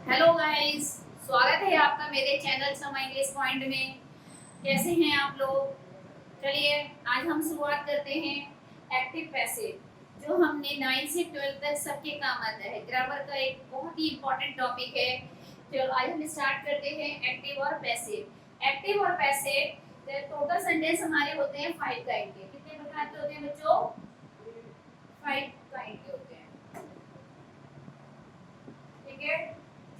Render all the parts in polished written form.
Hello guys, स्वागत है आपका मेरे चैनल समा इंग्लिश पॉइंट में। कैसे हैं आप लोग? चलिए आज हम शुरुआत करते हैं एक्टिव पैसिव, जो हमने 9 से 12 तक सबके काम आता है। ग्रामर का एक बहुत ही इंपॉर्टेंट टॉपिक है। चलो आज हम स्टार्ट करते हैं एक्टिव और पैसिव। एक्टिव और पैसिव टोटल सेंटेंस हमारे होते हैं 5 काइंड के। कितने प्रकार के होते हैं बच्चों? 5 काइंड के होते हैं। ठीक है,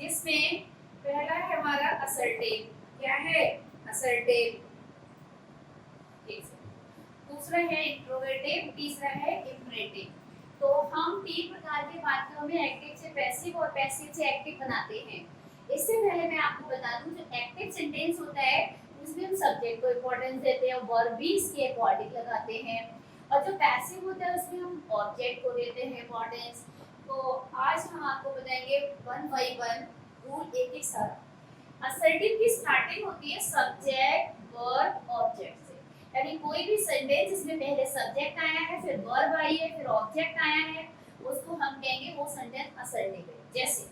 जिसमें पहला है हमारा असर्टिव। क्या है? असर्टिव। दूसरा है इंट्रोगेटिव, तीसरा है इम्परेटिव। तो हम तीन प्रकार के वाक्यों में एक्टिव से पैसिव और पैसिव से एक्टिव बनाते हैं। इससे पहले मैं आपको बता दूं, जो एक्टिव सेंटेंस होता है उसमें हम सब्जेक्ट को इंपॉर्टेंस देते हैं, वर्ब भी इसके अकॉर्डिंग लगाते हैं। और जो पैसिव होता है उसमें हम ऑब्जेक्ट को देते हैं इंपॉर्टेंस। तो आज हम आपको बताएंगे वन बाय वन रूल, एक एक साथ। असर्टिव की स्टार्टिंग होती है सब्जेक्ट वर्ब ऑब्जेक्ट से। यानी कोई भी सेंटेंस जिसमें पहले सब्जेक्ट आया है, फिर वर्ब आई है, फिर ऑब्जेक्ट आया है, उसको हम कहेंगे वो सेंटेंस असर्टिव है। जैसे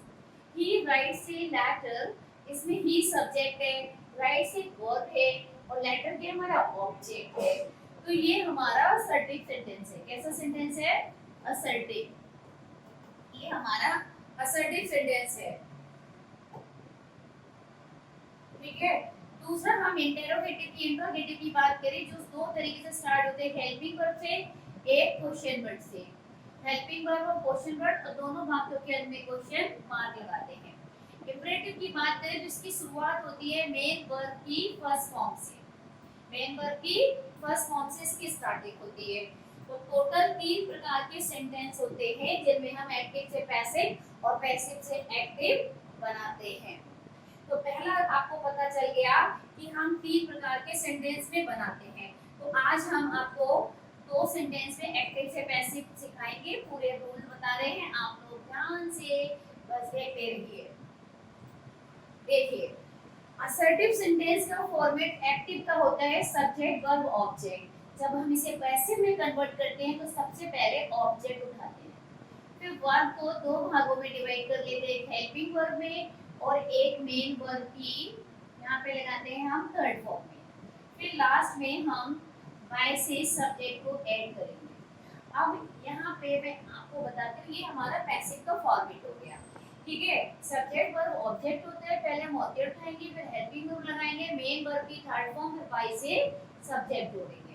ही राइट्स ए लेटर, इसमें ही सब्जेक्ट है, राइट्स एक वर्ब है और लेटर के हमारा ऑब्जेक्ट है। तो ये हमारा असर्टिव सेंटेंस है। कैसा सेंटेंस है? असर्टिव। ये हमारा असर्टिव सेंटेंस है। ठीक है। दूसरा हम इंटरोगेटिव की बात करें, जो दो तरीके से स्टार्ट होते हैं, हेल्पिंग वर्ब से, एक क्वेश्चन वर्ड से। हेल्पिंग वर्ब और क्वेश्चन वर्ड और दोनों वाक्यों के अंत में क्वेश्चन मार्क लगाते हैं। इंपरेटिव की बात करें तो इसकी शुरुआत होती है मेन वर्ब की फर्स्ट फॉर्म से। मेन वर्ब की फर्स्ट फॉर्म से इसकी स्टार्टिंग होती है। तो टोटल तीन प्रकार के सेंटेंस होते हैं जिनमें हम एक्टिव से पैसिव और पैसिव से एक्टिव बनाते हैं। तो पहला आपको पता चल गया कि हम तीन प्रकार के सेंटेंस में बनाते हैं। तो आज हम आपको दो सेंटेंस में एक्टिव से पैसिव सिखाएंगे। पूरे रूल बता रहे हैं, आप लोग ध्यान से बस देखते रहिए। देखिए, असर्टिव सेंटेंस का फॉर्मेट एक्टिव का होता है सब्जेक्ट वर्ब ऑब्जेक्ट। जब हम इसे पैसिव में कन्वर्ट करते हैं तो सबसे पहले ऑब्जेक्ट उठाते हैं, फिर वर्ब को दो भागों में डिवाइड कर लेते हैं, एक हेल्पिंग वर्ब में और एक मेन वर्ब की यहाँ पे लगाते हैं हम थर्ड फॉर्म में। फिर लास्ट में हम बाय से सब्जेक्ट को ऐड करेंगे। अब यहाँ पे मैं आपको बताती हूँ, ये हमारा पैसिव का फॉर्मेट हो गया। ठीक है, सब्जेक्ट वर्ब ऑब्जेक्ट होता है, पहले हम ऑब्जेक्ट उठाएंगे, फिर हेल्पिंग वर्ब लगाएंगे, मेन वर्ब की थर्ड फॉर्म, फिर बाय से सब्जेक्ट जोड़ेंगे।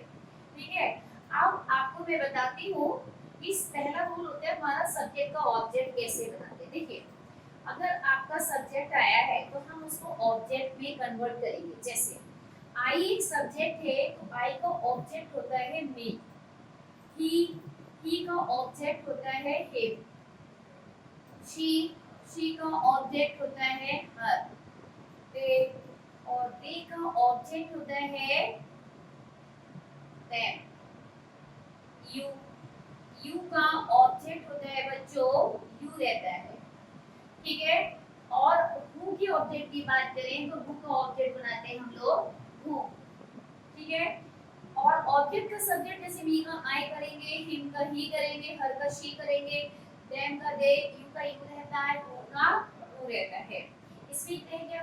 ठीक है, अब आपको मैं बताती हूँ इस पहला रूल होता है हमारा सब्जेक्ट का ऑब्जेक्ट कैसे बनाते हैं। देखिए, अगर आपका सब्जेक्ट आया है तो हम उसको ऑब्जेक्ट में कन्वर्ट करेंगे। जैसे आई एक सब्जेक्ट है तो आई का ऑब्जेक्ट होता है मी। ही का ऑब्जेक्ट होता है हिम। शी का ऑब्जेक्ट होता है हर। दे और दे का ऑब्जेक्ट होता है देम। यू यू का ऑब्जेक्ट होता है बच्चों यू रहता है। ठीक है, और हु की ऑब्जेक्ट की बात करें तो हु का ऑब्जेक्ट बनाते हैं हम लोग हु। ठीक है, और ऑब्जेक्ट का सब्जेक्ट जैसे मी का आई करेंगे, हिम का ही करेंगे, हर का शी करेंगे, देम का दे, यू का यू रहता है, हु का हु रहता है। इसमें कहेंगे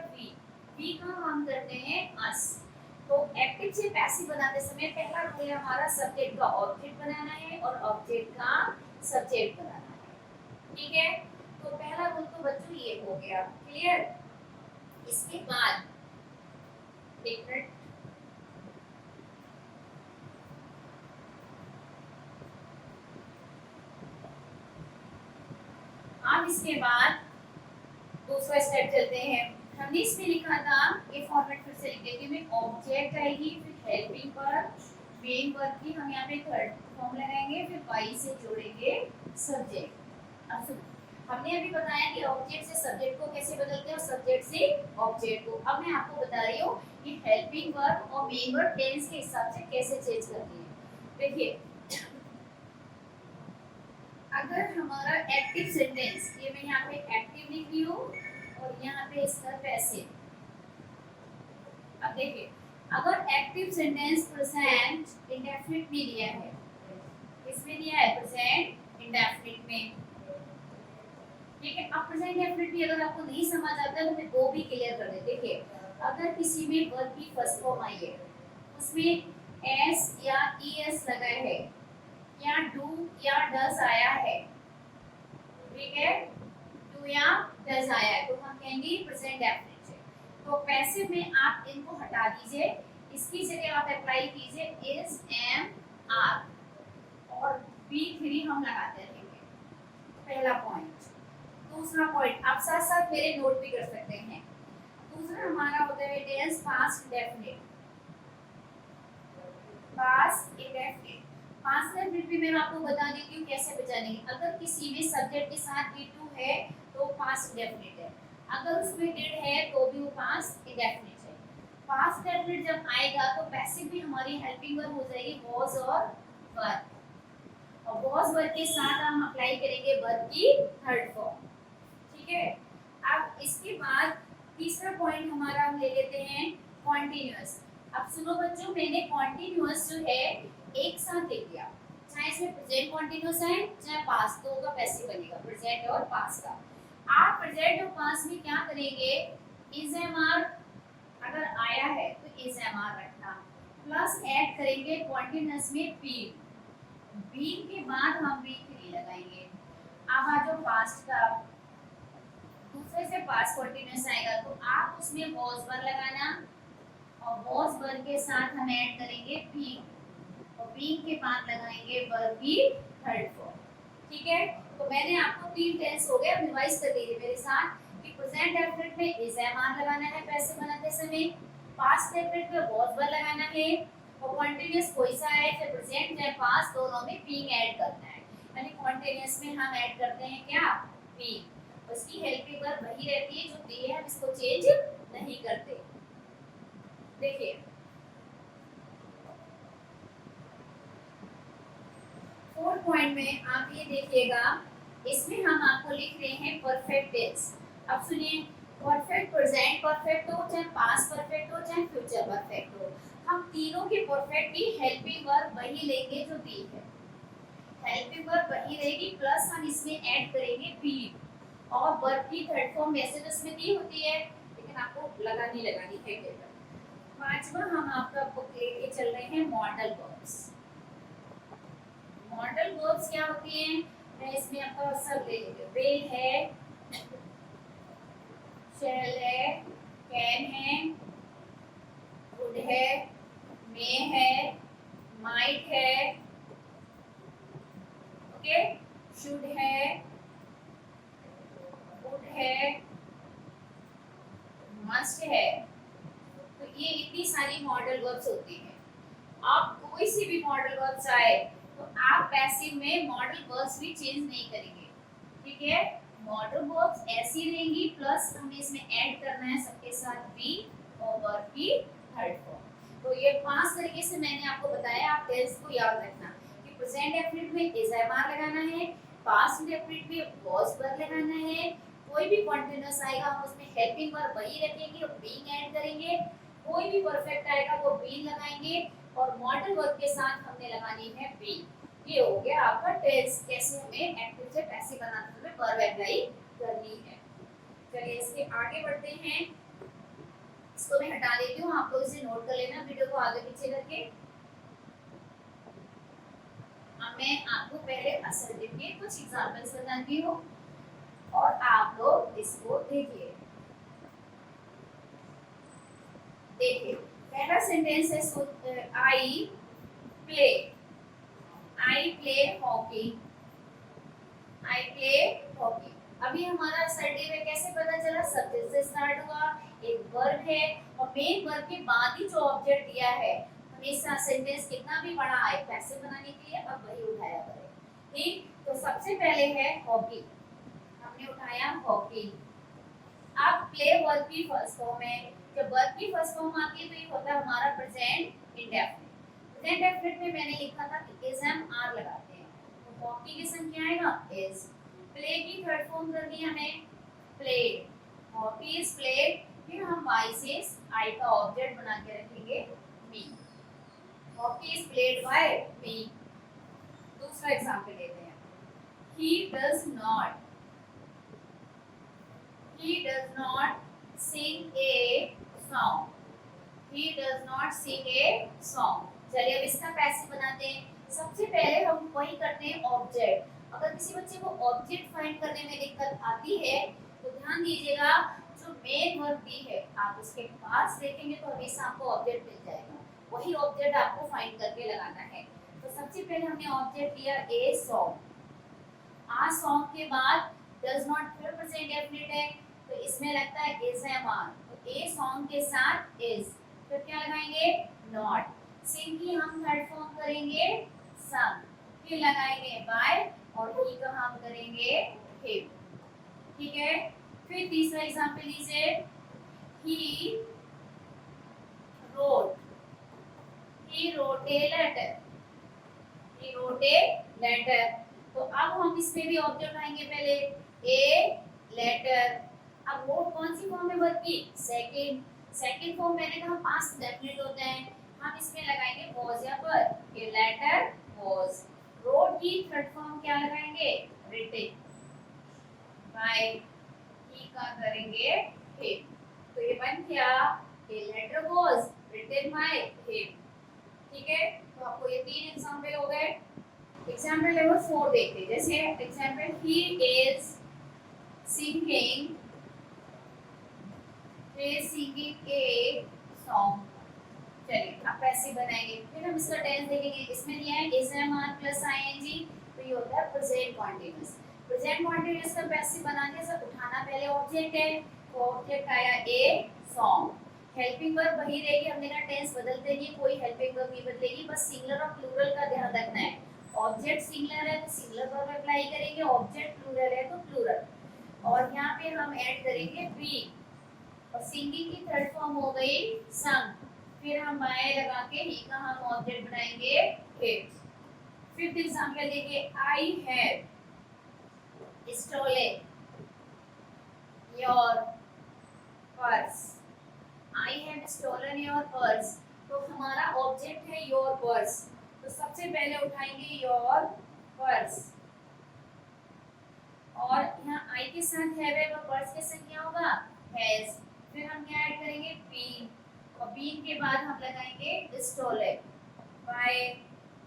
वी का हम करते हैं अस। तो एक्टिव से पैसिव बनाते समय पहला रूल है हमारा सब्जेक्ट का ऑब्जेक्ट बनाना है और ऑब्जेक्ट का सब्जेक्ट बनाना है। ठीक है, तो पहला रूल तो बच्चों ये हो गया क्लियर। इसके बाद डिफरेंट अब इसके बाद दूसरा स्टेप चलते हैं। हमने इसमें लिखा था, ये फॉर्मेट फिर से लिख देती हूँ मैं। ऑब्जेक्ट आएगी, फिर हेल्पिंग वर्ब, मेन वर्ब की हम यहाँ पे थर्ड फॉर्म लगाएंगे, फिर बाई से जोड़ेंगे सब्जेक्ट। अब सुनो, हमने अभी बताया कि ऑब्जेक्ट से सब्जेक्ट को कैसे बदलते हैं और सब्जेक्ट से ऑब्जेक्ट को। अब मैं आपको बता रही हूँ कि हेल्पिंग वर्ब और मेन वर्ब टेंस के हिसाब से कैसे चेंज करती है। देखिए, अगर हमारा एक्टिव सेंटेंस, ये मैं यहाँ पे एक्टिव लिख रही हूँ और यहाँ पे इसका पैसिव। अब देखिए, अगर एक्टिव सेंटेंस प्रेजेंट इंडेफिनिट में दिया है, इसमें दिया है प्रेजेंट इंडेफिनिट में, ठीक है। अब प्रेजेंट डेफिनेट भी अगर आपको नहीं समझ आता है तो मैं वो भी क्लियर कर देते। देखिए अगर किसी में वर्ब की फर्स्ट फॉर्म आई है, उसमें एस या ईएस लगा है या डू या डज आया है, ठीक है, डू या डज आया है, तो हम कहेंगे प्रेजेंट डेफिनेट है। तो पैसिव में आप इनको हटा दीजिए, इसकी जगह आप अप्लाई कीजिए इज, एम, आर और बी थ्री हम लगाते रहेंगे। पहला पॉइंट। दूसरा पॉइंट आप साथ साथ मेरे नोट भी कर सकते हैं। दूसरा हमारा होता है tense past definite. Past indefinite, past definite भी मैं आपको बता देती हूँ कैसे बचाने। अगर किसी में सब्जेक्ट के साथ बी टू है तो पास्ट इंडेफिनिट है, अगर उसमें डिड है तो भी वो पास्ट इंडेफिनिट है। पास्ट डेफिनिट जब आएगा तो पैसिव भी हमारी हेल्पिंग वर्ब हो जाएगी वाज और वर, और वाज वर्ब के साथ हम अप्लाई करेंगे वर्ब की थर्ड फॉर्म, ठीक है। अब इसके बाद तीसरा पॉइंट हमारा हम ले लेते हैं कॉन्टिन्यूअस। अब सुनो बच्चों, मैंने कॉन्टिन्यूअस जो है एक साथ लिख दिया, चाहे इसमें प्रेजेंट कॉन्टिन्यूअस है चाहे पास्ट, दो का पैसिव बनेगा प्रेजेंट और पास्ट का। आप प्रेजेंट और पास्ट में क्या करेंगे, इज एम आर अगर आया है तो इज एम आर रखना, प्लस ऐड करेंगे कॉन्टिन्यूअस में बी, बी के बाद हम बी थ्री लगाएंगे। अब आ जाओ पास्ट का, दूसरे से पास्ट कंटीन्यूअस आएगा तो आप उसमें वाज वर लगाना, और वाज वर के साथ हम ऐड करेंगे बी, और बी के बाद लगाएंगे वर्ब की थर्ड फॉर्म, ठीक है। तो मैंने आपको तीन टेंस हो गए, अब रिवाइज कर लीजिए मेरे साथ कि प्रेजेंट डेफिनेट में इज एम आर लगाना है पैसिव बनाते समय, पास्ट डेफिनेट में वाज वर लगाना है, और कंटीन्यूअस कोई सा है चाहे प्रेजेंट चाहे पास्ट दोनों में बीइंग ऐड करना है। यानी कंटीन्यूअस में हम ऐड करते हैं क्या, बी, उसकी हेल्पिंग वर्ब वही रहती है जो दी है, हम इसको चेंज नहीं करते। देखिए फोर्थ पॉइंट में आप ये देखिएगा, इसमें हम आपको लिख रहे हैं परफेक्ट टेंस। अब सुनिए, परफेक्ट प्रेजेंट परफेक्ट हो चाहे पास्ट परफेक्ट हो चाहे फ्यूचर परफेक्ट हो, हम तीनों के परफेक्ट की हेल्पिंग वर्ब वही लेंगे जो दी है, हेल्पिंग वर्ब वही रहेगी, प्लस हम इसमें ऐड करेंगे बी, और वर्ब की थर्ड फॉर्म वैसे तो इसमें दी होती है लेकिन आपको लगानी है केवल। पांचवा हम आपका बुक लेके चल रहे हैं मॉडल वर्ब्स। मॉडल वर्ब्स क्या होती हैं, मैं इसमें आपका सब ले लेती हूँ। विल है, शैल है, कैन है, वुड है, मे है, माइट है, ओके, शुड है, वुड है, मस्ट है। तो ये इतनी सारी मॉडल वर्ब्स होती हैं। आप कोई सी भी मॉडल वर्ब्स आए तो आप पैसिव में मॉडल वर्ब्स भी चेंज नहीं करेंगे, ठीक है। मॉडल वर्ब्स ऐसी रहेंगी, प्लस हमें इसमें ऐड करना है सबके साथ बी और वर्ब की थर्ड फॉर्म। तो ये पांच तरीके से मैंने आपको बताया, आप टेंस को याद रखना कि प्रेजेंट डेफिनिट में इज एम आर लगाना है, पास्ट डेफिनिट में वाज वर लगाना है, कोई भी कंटीन्यूअस आएगा हम उसमें हेल्पिंग वर्ब वही रखेंगे और बीइंग ऐड करेंगे, कोई भी परफेक्ट आएगा वो बीइंग लगाएंगे, और मॉडल वर्ब के साथ हमने लगानी है बी। ये हो गया आपका टेंस, कैसे हमें एक्टिव से पैसिव बनाते हुए वर्ब अप्लाई करनी है। चलिए इसके आगे बढ़ते हैं, इसको मैं हटा देती हूँ, आप लोग इसे नोट कर लेना वीडियो को आगे पीछे करके। अब मैं आपको पहले असर्टिव के कुछ एग्जांपल्स बताती हूँ और आप लोग इसको देखिए। देखिए पहला सेंटेंस है I play, I play hockey, I play hockey. अभी हमारा असर्टिव है, कैसे पता चला, सब्जेक्ट से स्टार्ट हुआ, एक वर्ब है और मेन वर्ब के बाद ही जो ऑब्जेक्ट दिया है, हमेशा सेंटेंस कितना भी बड़ा आए पैसिव बनाने के लिए अब वही उठाया करें, ठीक। तो सबसे पहले है हॉकी, हमने उठाया हॉकी। अब प्ले वर्ब की फर्स्ट फॉर्म है, जब वर्ब की फर्स्ट फॉर्म आती है तो ये होता है हमारा प्रेजेंट इंडेफिनिट। प्रेजेंट डेफिनेट में मैंने लिखा था कि इज एम आर लगाते हैं, तो हॉकी के संग क्या आएगा इज। प्ले की थर्ड फॉर्म कर दी हमें प्लेड, हॉकी इज प्लेड, फिर हम वाई से आई का ऑब्जेक्ट बना के रखेंगे मी, हॉकी इज प्लेड बाय मी। दूसरा एग्जांपल लेते हैं, ही does not, he does not sing a song, he does not sing a song। चलिए अब इसका पैसिव बनाते हैं। सबसे पहले हम वही करते हैं ऑब्जेक्ट। अगर किसी बच्चे को ऑब्जेक्ट फाइंड करने में दिक्कत आती है तो ध्यान दीजिएगा, जो मेन वर्ब भी है आप उसके पास देखेंगे तो हमेशा आपको ऑब्जेक्ट मिल जाएगा, वही ऑब्जेक्ट आपको फाइंड करके लगाना है। तो सबसे पहले हमने ऑब्जेक्ट लिया ए सॉन्ग। आ सॉन्ग के बाद डज नॉट फिर प्रेजेंट डेफिनेट है तो इसमें लगता है इज एम आर, तो ए सॉन्ग के साथ इज, फिर क्या लगाएंगे नॉट। सिंग की हम थर्ड फॉर्म करेंगे सम, फिर लगाएंगे बाय और ही का हम करेंगे हिम। ठीक है, फिर तीसरा एग्जांपल लीजिए, he wrote, he wrote a letter, he wrote a letter। तो अब हम इसमें भी ऑब्जेक्ट आएंगे, पहले ए लेटर। अब वो कौन सी फॉर्म है वर्ब की, सेकंड। सेकंड फॉर्म मैंने कहा पास्ट डेफिनेट होता है, हम इसमें लगाएंगे was या पर, ए लेटर was। रोट की थर्ड फॉर्म क्या लगाएंगे written, बाय ही का करेंगे him। तो ये बन गया a letter was written by him। ठीक है, तो आपको ये तीन एग्जांपल हो गए। एग्जांपल नंबर 4 देखते हैं। जैसे example he is singing a song. चलिए आप ऐसे बनाएंगे, फिर हम इसका टेंस देखेंगे। इसमें दिया है is am are plus I N G, तो ये होता है प्रेजेंट कॉन्टिन्यूअस। प्रेजेंट कॉन्टिन्यूअस का पैसिव बनाने से उठाना पहले ऑब्जेक्ट है, तो ऑब्जेक्ट आया ए सॉन्ग। हेल्पिंग वर्ब वही रहेगी, हमने कहा टेंस बदलते नहीं, कोई हेल्पिंग वर्ब नहीं बदलेगी, बस सिंगुलर और प्लूरल का ध्यान रखना है। ऑब्जेक्ट सिंगुलर है तो सिंगुलर वर्ब अप्लाई करेंगे, ऑब्जेक्ट प्लूरल है तो प्लूरल। और यहाँ पे हम ऐड करेंगे बी, और सिंगिंग की थर्ड फॉर्म हो गई संग, फिर हम बाय लगा के ही का हम ऑब्जेक्ट बनाएंगे हिट। फिफ्थ एग्जांपल देखिए, I have stolen your purse, I have stolen your purse। तो हमारा ऑब्जेक्ट है योर पर्स, तो सबसे पहले उठाएंगे योर पर्स, और यहाँ आई के साथ है वो पर्स के साथ क्या होगा हैज। फिर हम क्या ऐड करेंगे बीन, और बीन के बाद हम लगाएंगे स्टोलन, बाय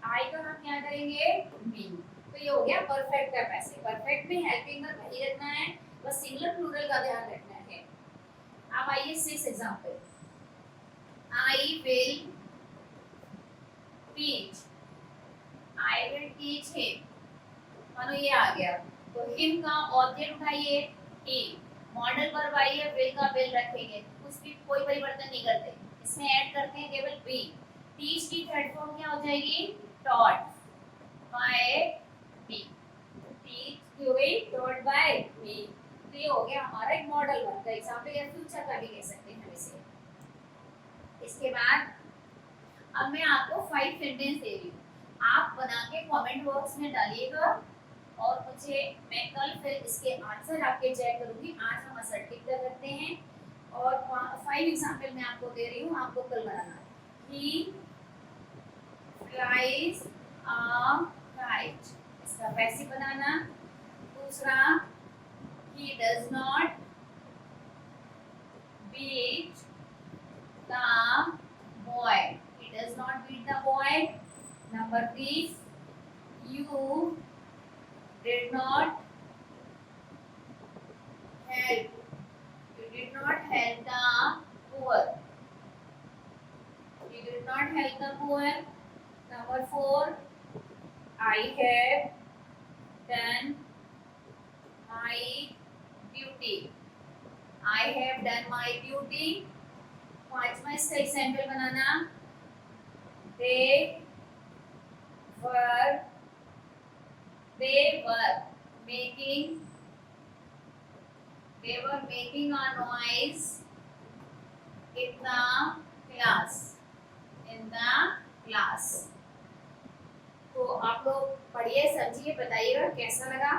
आई का हम क्या करेंगे बीन। तो ये हो गया परफेक्ट का पैसे। परफेक्ट में हेल्पिंग वर्ब वही रखना है, बस सिंगुलर प्लूरल का ध्यान रखना है। अब आइए 6 example, I will teach, I will teach him। मानो ये आ गया, तो him का ऑब्जेक्ट उठाइए he, मॉडल वर्ब आई है will का will रखेंगे, कुछ भी कोई परिवर्तन नहीं करते, इसमें ऐड करते हैं केवल be। teach की थर्ड फॉर्म क्या हो जाएगी taught by me, teach की हो गई taught by me। तो ये हो गया हमारा एक मॉडल वर्ब का एग्जांपल, या फ्यूचर का भी कह सकते हैं हम इसे। इसके बाद अब मैं आपको 5 सेंटेंस दे रही हूँ, आप बना के कमेंट बॉक्स में डालिएगा, और मुझे मैं कल फिर इसके आंसर आपके चेक करूंगी। आज हम असर्टिव करते हैं, और 5 एग्जांपल मैं आपको दे रही हूँ, आपको कल बनाना है। ही फ्लाइज अ काइट, इसका पैसिव बनाना। दूसरा, he does not beat the boy, he does not beat the boy। Number 3, you did not help, you did not help the poor, you did not help the poor। Number 4, I have done my duty, I have done my duty। पांचवा इसका example banana, they were making a noise in the class। तो आप लोग पढ़िए, समझिए, बताइएगा कैसा लगा।